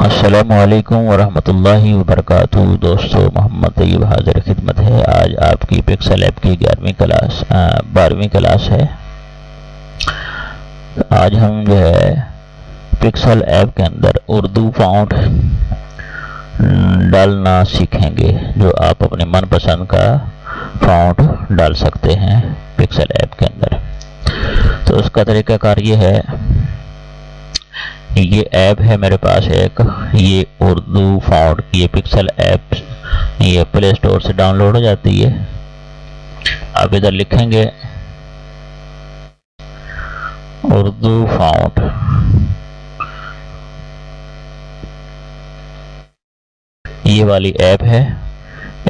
अस्सलामुअलैकुम वरहमतुल्लाहि वबरकातुहू। दोस्तों, मोहम्मद तैयब हाजिर खिदमत है। आज आपकी पिक्सल ऐप की 12वीं क्लास है। आज हम जो है पिक्सल ऐप के अंदर उर्दू फ़ॉन्ट डालना सीखेंगे, जो आप अपने मनपसंद का फ़ॉन्ट डाल सकते हैं पिक्सल ऐप के अंदर। तो उसका तरीक़ाकार ये है, ये ऐप है मेरे पास एक, ये उर्दू फ़ॉन्ट, ये पिक्सल ऐप ये प्ले स्टोर से डाउनलोड हो जाती है। आप इधर लिखेंगे उर्दू फ़ॉन्ट, ये वाली ऐप है।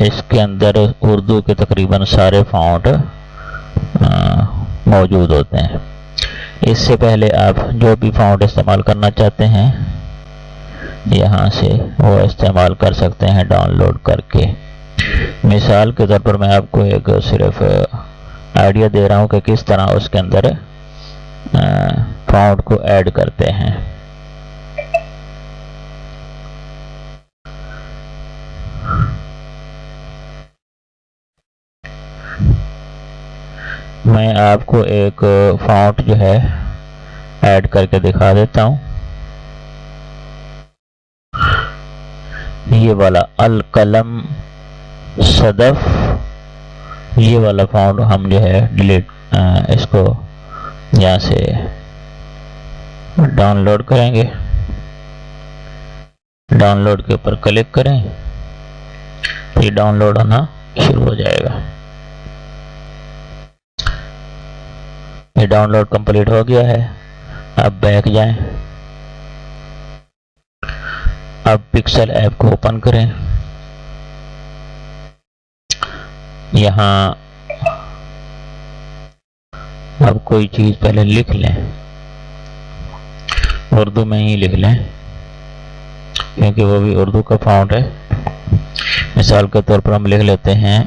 इसके अंदर उर्दू के तकरीबन सारे फ़ॉन्ट मौजूद होते हैं। इससे पहले आप जो भी फ़ॉन्ट इस्तेमाल करना चाहते हैं यहाँ से वो इस्तेमाल कर सकते हैं डाउनलोड करके। मिसाल के तौर पर मैं आपको एक सिर्फ आइडिया दे रहा हूँ कि किस तरह उसके अंदर फ़ॉन्ट को ऐड करते हैं। मैं आपको एक फ़ॉन्ट जो है ऐड करके दिखा देता हूँ। ये वाला अल कलम सदफ, ये वाला फ़ॉन्ट हम जो है डिलीट इसको यहाँ से डाउनलोड करेंगे। डाउनलोड के ऊपर क्लिक करें, ये डाउनलोड होना शुरू हो जाएगा। ये डाउनलोड कंप्लीट हो गया है। अब बैक जाएं, अब पिक्सल ऐप को ओपन करें। यहाँ अब कोई चीज़ पहले लिख लें, उर्दू में ही लिख लें क्योंकि वो भी उर्दू का फ़ॉन्ट है। मिसाल के तौर पर हम लिख लेते हैं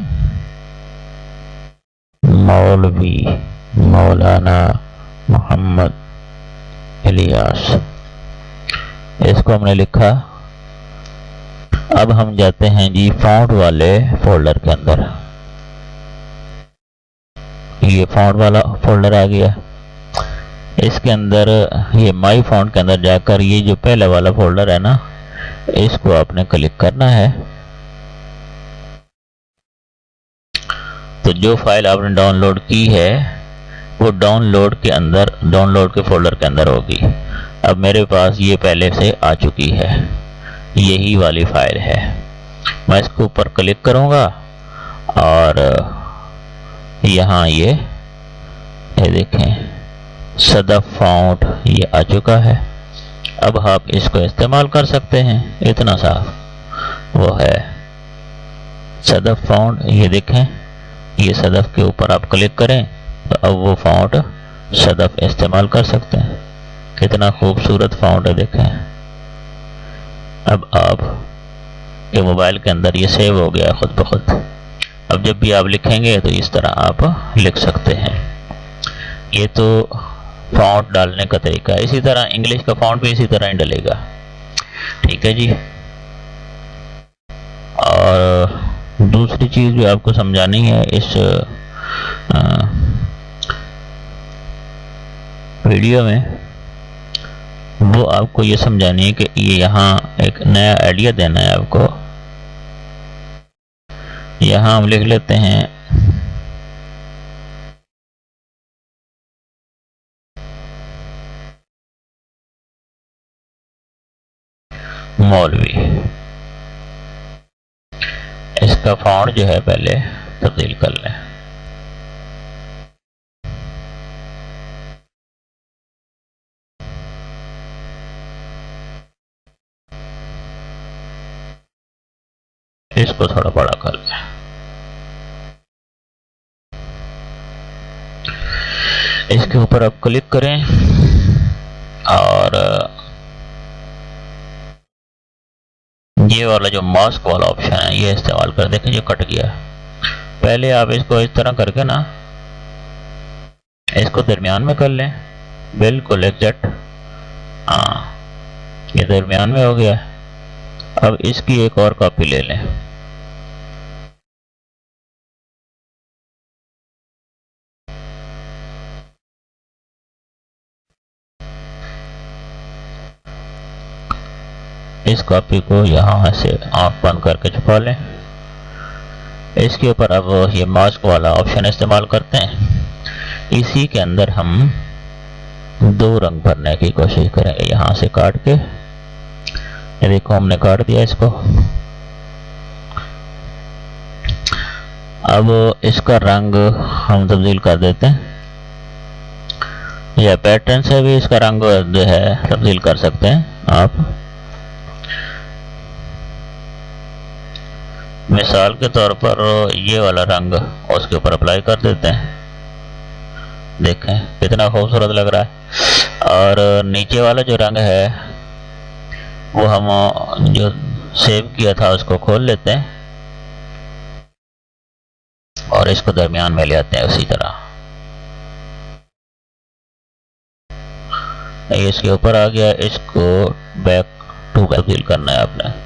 मौलवी मौलाना मोहम्मद इलियास। इसको हमने लिखा। अब हम जाते हैं जी फ़ॉन्ट वाले फोल्डर के अंदर। ये फ़ॉन्ट वाला फोल्डर आ गया। इसके अंदर ये माई फ़ॉन्ट के अंदर जाकर ये जो पहले वाला फोल्डर है ना, इसको आपने क्लिक करना है। तो जो फाइल आपने डाउनलोड की है वो डाउनलोड के फोल्डर के अंदर होगी। अब मेरे पास ये पहले से आ चुकी है, यही वाली फाइल है। मैं इसके ऊपर क्लिक करूँगा और यहाँ ये देखें सदफ फ़ॉन्ट ये आ चुका है। अब आप इसको इस्तेमाल कर सकते हैं। इतना सा वो है सदफ फ़ॉन्ट, ये देखें, ये सदफ के ऊपर आप क्लिक करें तो अब वो फ़ॉन्ट सदफ इस्तेमाल कर सकते हैं। कितना खूबसूरत फ़ॉन्ट है, देखें। अब आप के मोबाइल के अंदर ये सेव हो गया खुद ब खुद। अब जब भी आप लिखेंगे तो इस तरह आप लिख सकते हैं। ये तो फ़ॉन्ट डालने का तरीका है। इसी तरह इंग्लिश का फ़ॉन्ट भी इसी तरह ही डलेगा। ठीक है जी। और दूसरी चीज़ जो आपको समझानी है इस वीडियो में, वो आपको ये समझानी है कि ये यहाँ एक नया आइडिया देना है आपको। यहाँ हम लिख लेते हैं मौलवी। इसका फ़ॉन्ट जो है पहले तब्दील कर लें। इसको थोड़ा बड़ा कर लें। इसके ऊपर आप क्लिक करें और ये वाला जो मास्क वाला ऑप्शन है ये इस्तेमाल कर देखें, ये कट गया। पहले आप इसको इस तरह करके ना इसको दरमियान में कर लें, बिल्कुल एग्जैक्ट। हाँ, ये दरमियान में हो गया। अब इसकी एक और कॉपी ले लें। इस कॉपी को यहाँ से आँख बंद करके छुपा लें। इसके ऊपर अब ये मास्क वाला ऑप्शन इस्तेमाल करते हैं। इसी के अंदर हम दो रंग भरने की कोशिश करेंगे। यहाँ से काट के, ये देखो हमने काट दिया इसको। अब इसका रंग हम तब्दील कर देते हैं, या पैटर्न से भी इसका रंग जो है तब्दील कर सकते हैं आप। मिसाल के तौर पर ये वाला रंग उसके ऊपर अप्लाई कर देते हैं। देखें कितना खूबसूरत लग रहा है। और नीचे वाला जो रंग है वो हम जो सेव किया था उसको खोल लेते हैं और इसको दरमियान में ले आते हैं। उसी तरह इसके ऊपर आ गया, इसको बैक टू तब्दील करना है आपने।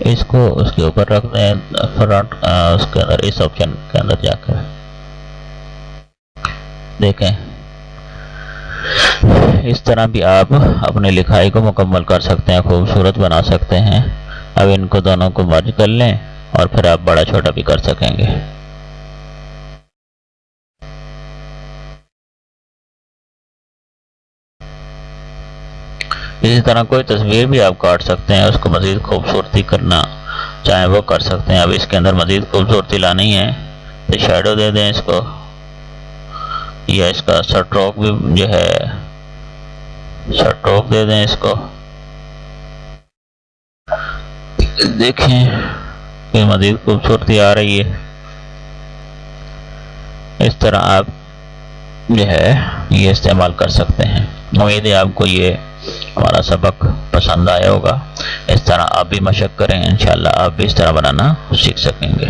इसको उसके ऊपर रख दें, फ्रंट उसके अंदर, इस ऑप्शन के अंदर जाकर देखें। इस तरह भी आप अपनी लिखाई को मुकम्मल कर सकते हैं, खूबसूरत बना सकते हैं। अब इनको दोनों को मर्ज कर लें और फिर आप बड़ा छोटा भी कर सकेंगे। इसी तरह कोई तस्वीर भी आप काट सकते हैं, उसको मज़ीद खूबसूरती करना चाहें वो कर सकते हैं। अब इसके अंदर मज़ीद खूबसूरती लानी है तो शैडो दे दें इसको, या इसका स्ट्रोक भी जो है स्ट्रोक दे दें इसको। देखें कि मज़ीद खूबसूरती आ रही है। इस तरह आप जो है ये इस्तेमाल कर सकते हैं। उम्मीद है आपको ये हमारा सबक पसंद आया होगा। इस तरह आप भी मशक करें, इंशाल्लाह आप भी इस तरह बनाना सीख सकेंगे।